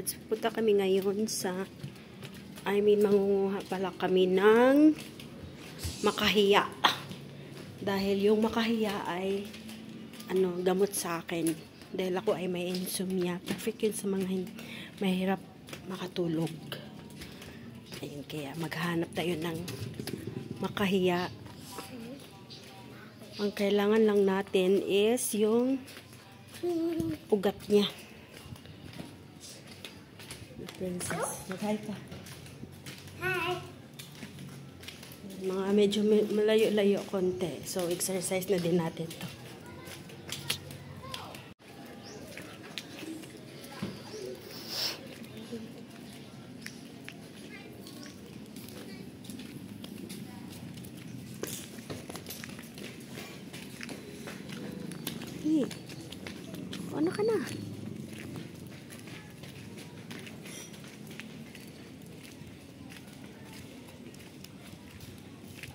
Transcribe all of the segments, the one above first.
lods, punta kami ngayon sa, mangunguha pala kami ng makahiya. Dahil yung makahiya ay, gamot sa akin. Dahil ako ay may insomnia. Perfect yun sa mga mahirap makatulog. Ayun, kaya maghanap tayo ng makahiya. Ang kailangan lang natin is yung ugat niya. Princess, mag-hi ka. Hi! Mga medyo malayo-layo konti. So, exercise na din natin to. Hey, ano ka na?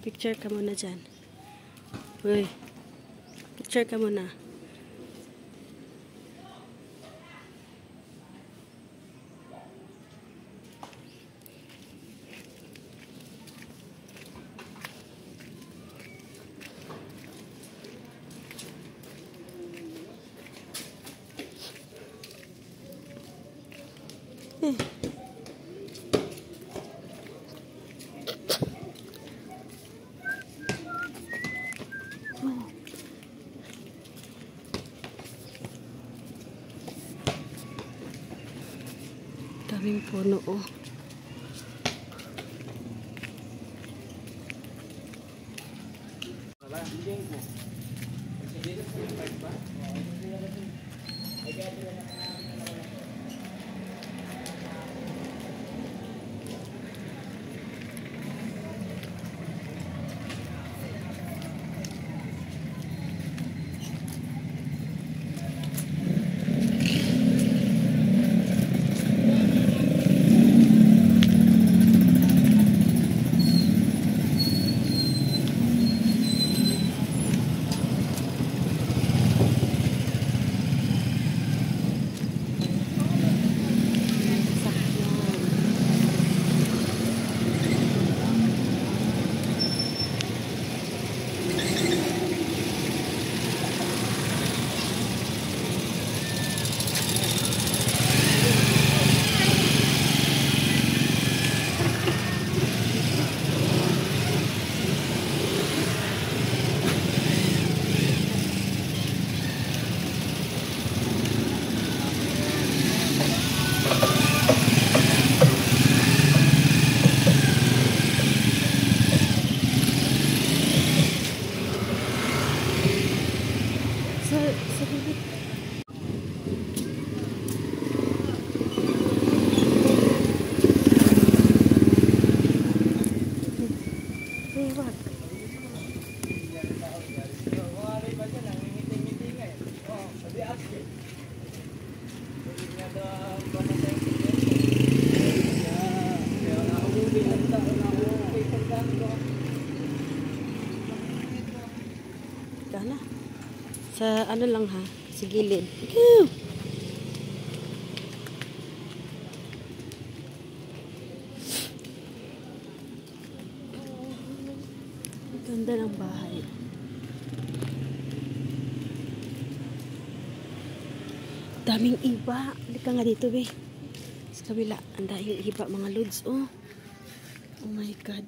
Picture ka muna dyan. Uy, picture ka muna. Daming puno, oh. Sana. Sa ano lang ha, sa gilid. Ganda ng bahay. Daming iba. Halika nga dito, be. Sa kabila, ang daming iba, mga lods. Oh my God.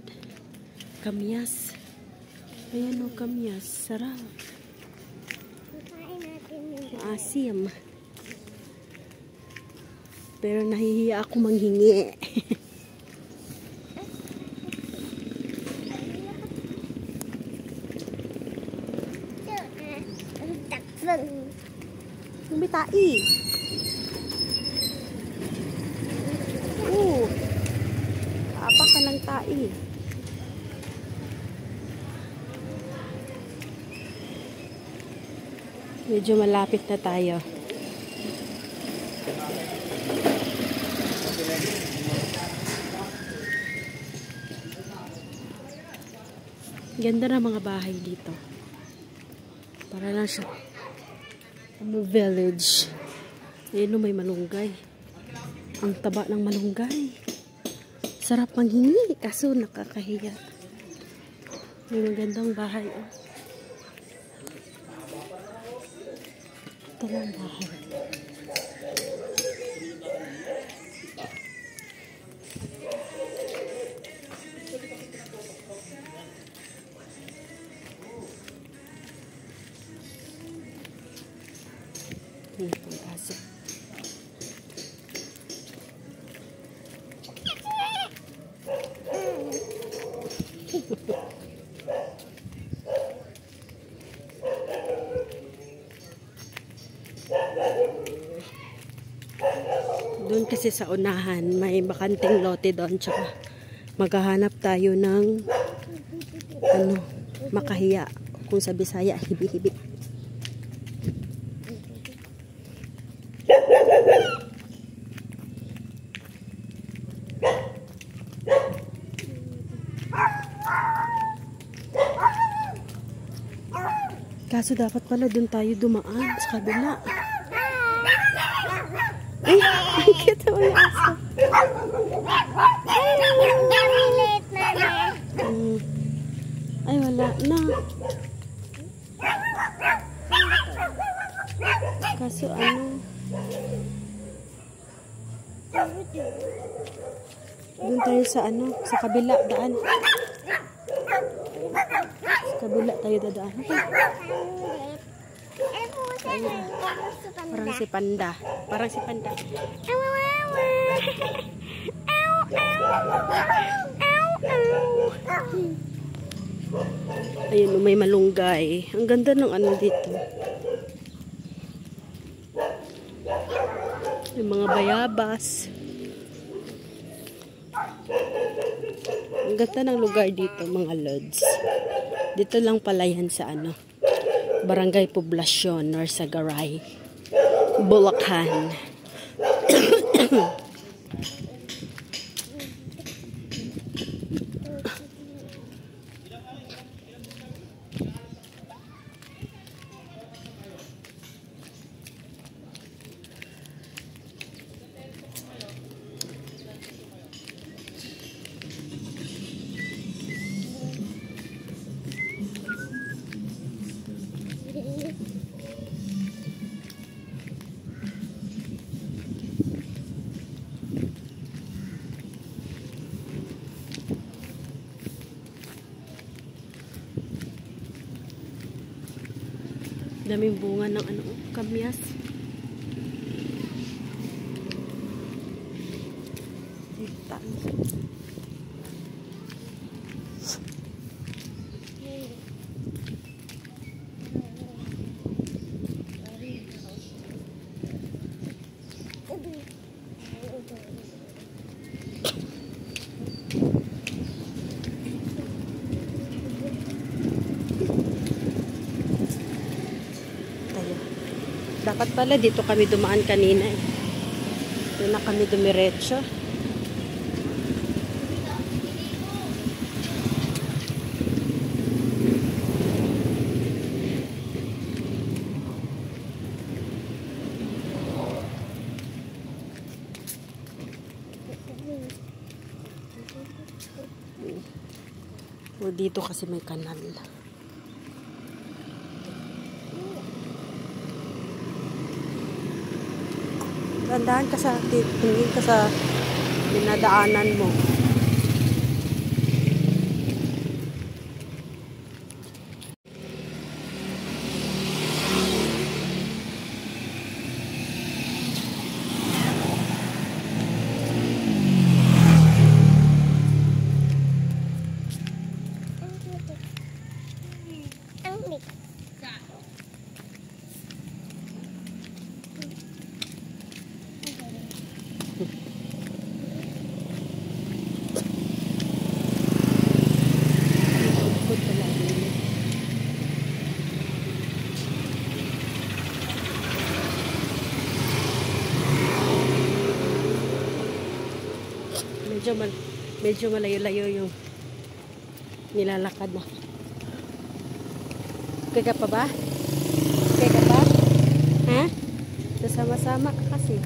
Kamyas. Ayan o, kamyas. Sarap. Maasim. Pero nahihiya ako manghingi. May tai. Apa ka ng tai? Medyo malapit na tayo. Ganda na mga bahay dito. Para lang siya village. Ayun, may malunggay. Ang taba ng malunggay. Sarap manghingi, kaso nakakahiya. May magandang bahay. Oh. Ito lang bahay. Pasok. Doon kasi sa unahan may bakanting lote doon, tsaka maghahanap tayo ng makahiya, kung sa Bisaya hibi-hibi. Kaso dapat pala doon tayo dumaan sa kabila. Ay, kita mo yung aso. Ay, wala na. Kaso doon tayo sa sa kabila daan. Sa kabila tayo dadaan. Parang si Panda. Parang si Panda. Ayun, may malunggay. Ang ganda ng dito. Yung mga bayabas. Ang ganda ng lugar dito, mga lods. Dito lang pala yan sa Barangay Poblacion, Norsagaray, Bulacan. Daming bunga ng kamyas. Dapat pala dito kami dumaan kanina eh. Doon na kami dumiretso. O dito kasi may kanal. Tandaan ka sa tingin ka sa dinadaanan mo. Medyo malayo-layo yung nilalakad na. Okay ka pa ba? Okay ka pa? Ha? Sasama-sama ka kasi.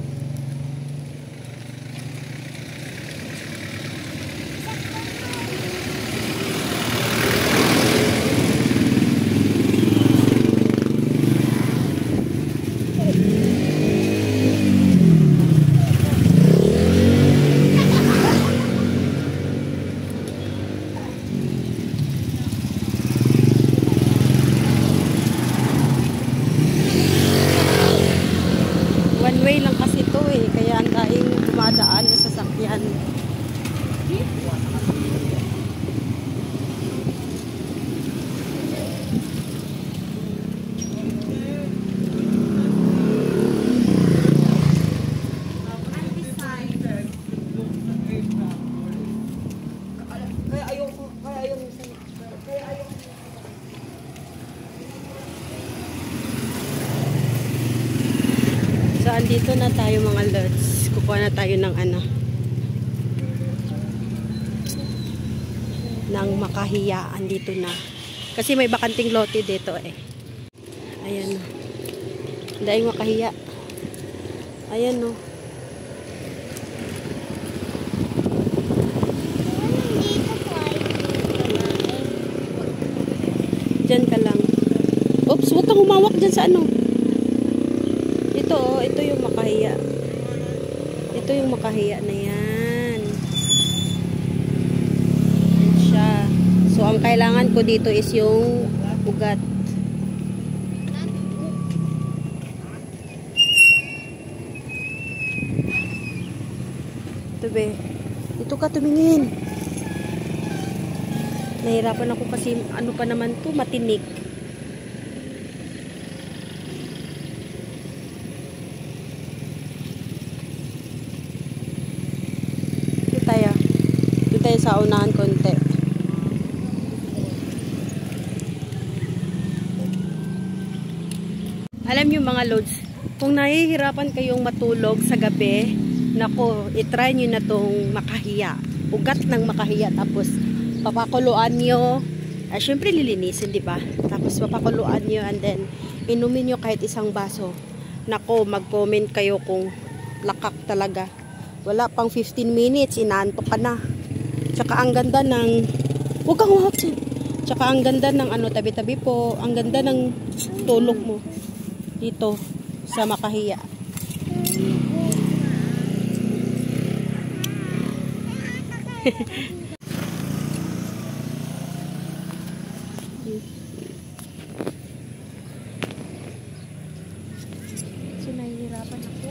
So, andito na tayo mga lods. Kukuha na tayo ng ano. Ng makahiya. Andito na. Kasi may bakanting lote dito eh. Ayan o. Daing makahiya. Ayan o. Diyan ka lang. Oops, huwag kang humawak dyan sa ano. Ito oh, ito yung makahiya. Ito yung makahiya na yan. Yan siya. So, ang kailangan ko dito is yung ugat. Ito be. Ito ka tumingin. Nahirapan ako kasi ano pa naman to, matinik. Ito tayo sa unahan konti. Alam niyo mga lods, kung nahihirapan kayong matulog sa gabi, nako, itry niyo na tong makahiya. Ugat ng makahiya, tapos papakuluan nyo. Syempre lilinisin, di ba? Tapos papakuluan nyo and then inumin nyo kahit isang baso. Nako, mag-comment kayo kung lakak talaga. Wala pang 15 minutes, inaantok ka na. Tsaka ang ganda ng, huwag kang huwag siya. Tsaka ang ganda ng ano, tabi-tabi po. Ang ganda ng tulog mo dito sa makahiya. So, nahihirapan ako.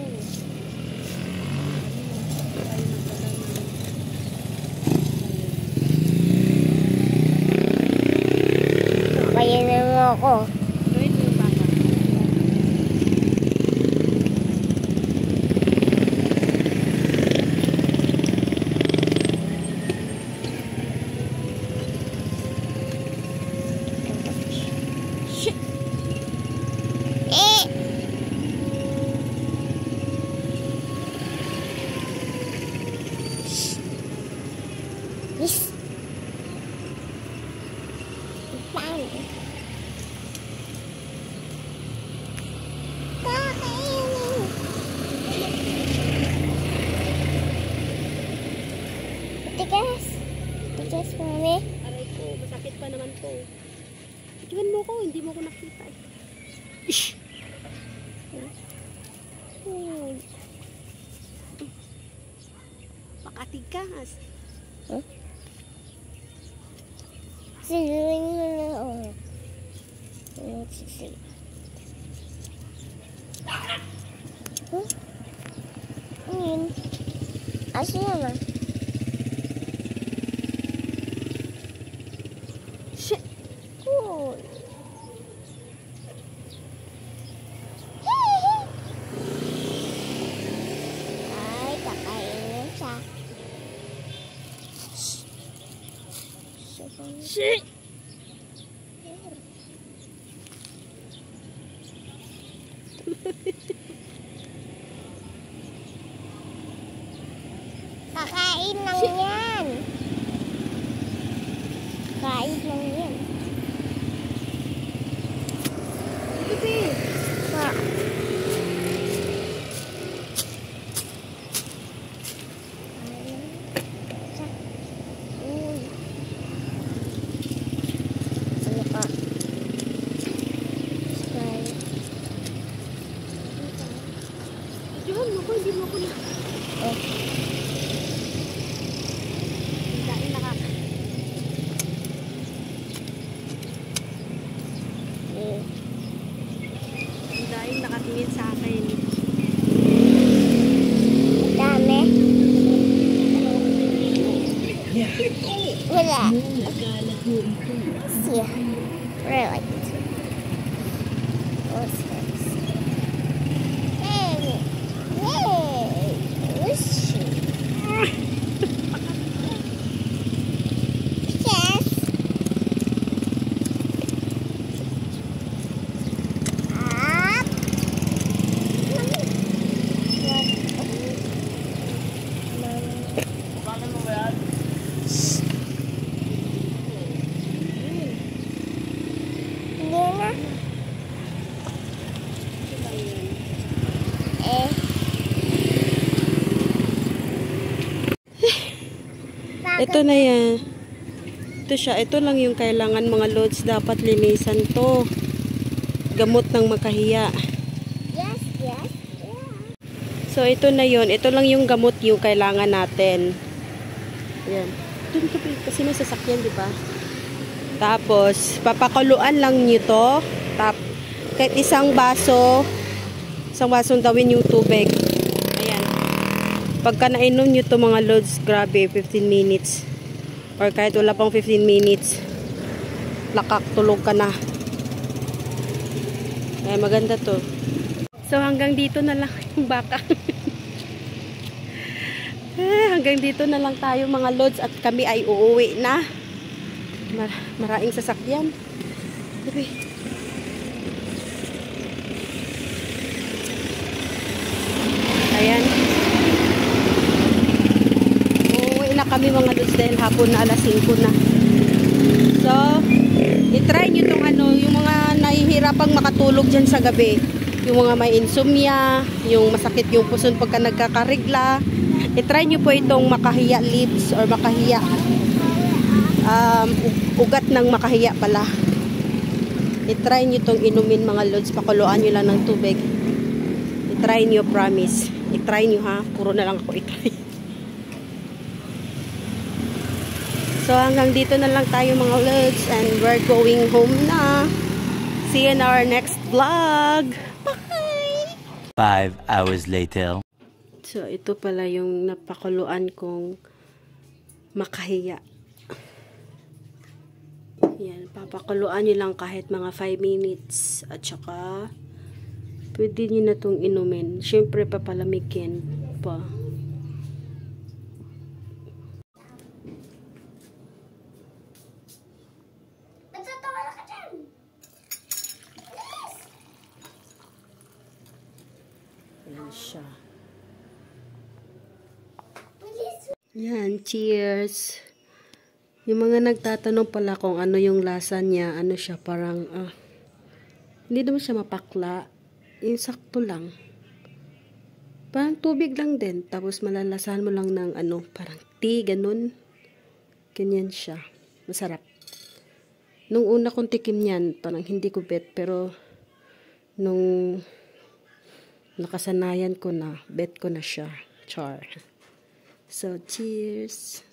Kaya na ako. Gawin mo yung baka. Yes. Tigas, mami. Aray ko, masakit pa naman to. Iwan mo ko, hindi mo ko nakita. Ish! Pakatigas. Huh? Sinuling mo na ako. Sinuling. Huh? Ayun. Asin naman. Shit! Cool. Ay, kakainin siya. Shit! Kakain lang yan. Kain lang yan. Bibi! Pa. Ano pa? Sprite. Diyan mo ko, hindi mo ko na. Oh. Dahil nakaka. Dahil nakatingin sa akin. Dami. Wala. Yeah. Really. What's this? Hey. Hey. What's she? Yes. Up. Ito na yan. Ito siya. Ito lang yung kailangan mga lods. Dapat linisan to. Gamot ng makahiya. Yes, yes, yeah. So, ito na yun. Ito lang yung gamot yung kailangan natin. Ayan. Doon kasi may sasakyan, di ba? Tapos, papakuluan lang nyo to. Kahit isang basong tawin yung tubig. Ayan. Pagka nainom nyo to mga loads, grabe, 15 minutes. Or kahit wala pang 15 minutes, lakak, tulog ka na. Ay, maganda to. So, hanggang dito na lang yung baka. Hanggang dito na lang tayo mga loads at kami ay uuwi na. Maraming sasakyan. Ayan. Uuwi na kami mga lods dahil hapon na, alas 5 na. So, i-try nyo itong yung mga nahihirapang makatulog dyan sa gabi. Yung mga may insomnia, yung masakit yung puson pagka nagkakarigla. I-try nyo po itong makahiya leaves or makahiya. Ugat ng makahiya pala. I-try nyo itong inumin mga lods. Pakuluan nyo lang ng tubig. I-try nyo, promise. I-try nyo ha. Puro na lang ako i-try. So hanggang dito na lang tayo mga lods. And we're going home na. See you in our next vlog. Bye! 5 hours later. So ito pala yung napakuluan kong makahiya. Yan, papakuluan nyo lang kahit mga 5 minutes. At saka, pwede nyo na itong inumin. Siyempre, papalamigin pa. Yan siya. Yan, cheers! Yung mga nagtatanong pala kung ano yung lasa niya, ano siya, parang, hindi naman siya mapakla. Yung sakto lang. Parang tubig lang din. Tapos malalasahan mo lang ng parang tea, ganun. Ganyan siya. Masarap. Nung una kong tikim niyan, parang hindi ko bet. Pero, nung nakasanayan ko na, bet ko na siya. Char. So, cheers!